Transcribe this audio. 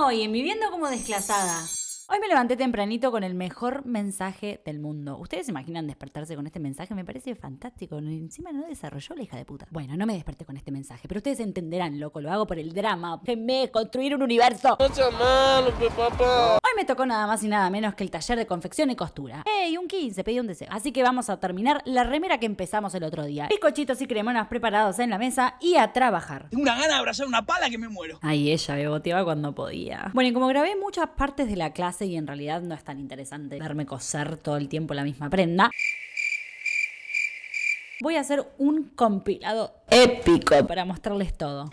hoy? Viviendo como desclasada. Hoy me levanté tempranito con el mejor mensaje del mundo. ¿Ustedes se imaginan despertarse con este mensaje? Me parece fantástico. Encima no desarrolló la hija de puta. Bueno, no me desperté con este mensaje, pero ustedes entenderán, loco. Lo hago por el drama. Déjenme construir un universo. No sea malo, papá. Hoy me tocó nada más y nada menos que el taller de confección y costura. ¡Ey! Un 15, pedí un deseo. Así que vamos a terminar la remera que empezamos el otro día. Bizcochitos y cremonas preparados en la mesa y a trabajar. Tengo una gana de abrazar una pala que me muero. Ay, ella beboteaba cuando podía. Bueno, y como grabé muchas partes de la clase y en realidad no es tan interesante verme coser todo el tiempo la misma prenda, voy a hacer un compilado épico para mostrarles todo.